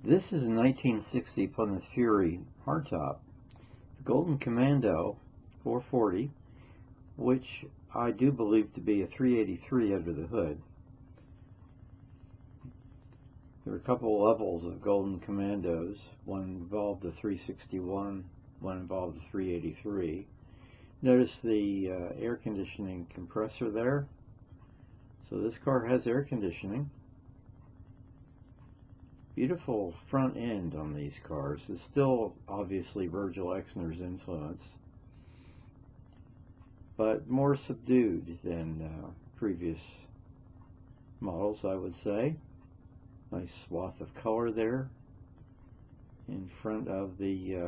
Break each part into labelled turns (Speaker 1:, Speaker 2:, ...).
Speaker 1: This is a 1960 Plymouth Fury hardtop, the Golden Commando 440, which I do believe to be a 383 under the hood. There are a couple levels of Golden Commandos. One involved the 361, one involved the 383. Notice the air conditioning compressor there. So this car has air conditioning. Beautiful front end on these cars. It's still obviously Virgil Exner's influence, but more subdued than previous models, I would say. Nice swath of color there in front of the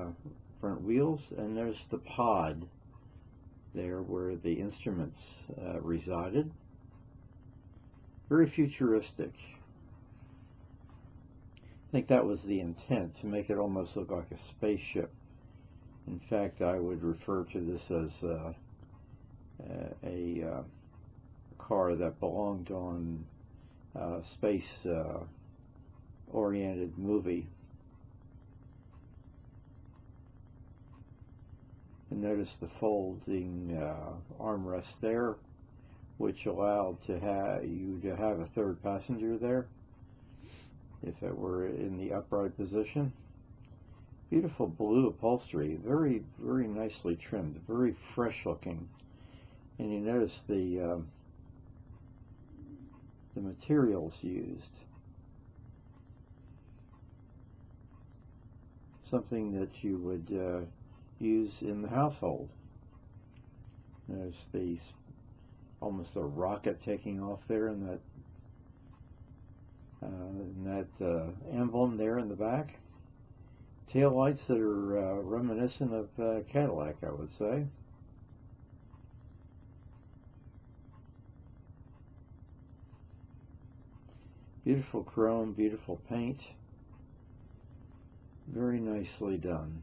Speaker 1: front wheels, and there's the pod there where the instruments resided. Very futuristic. I think that was the intent, to make it almost look like a spaceship. In fact, I would refer to this as a car that belonged on a space-oriented movie. And notice the folding armrest there, which allowed you to have a third passenger there if it were in the upright position. Beautiful blue upholstery, very, very nicely trimmed, very fresh looking. And you notice the materials used. Something that you would use in the household. There's almost a rocket taking off there in that emblem there in the back. Tail lights that are reminiscent of Cadillac, I would say. Beautiful chrome, beautiful paint. Very nicely done.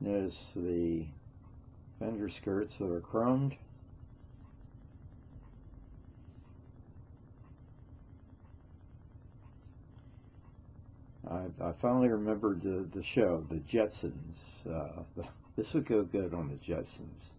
Speaker 1: Notice the fender skirts that are chromed. I finally remembered the show, the Jetsons. This would go good on the Jetsons.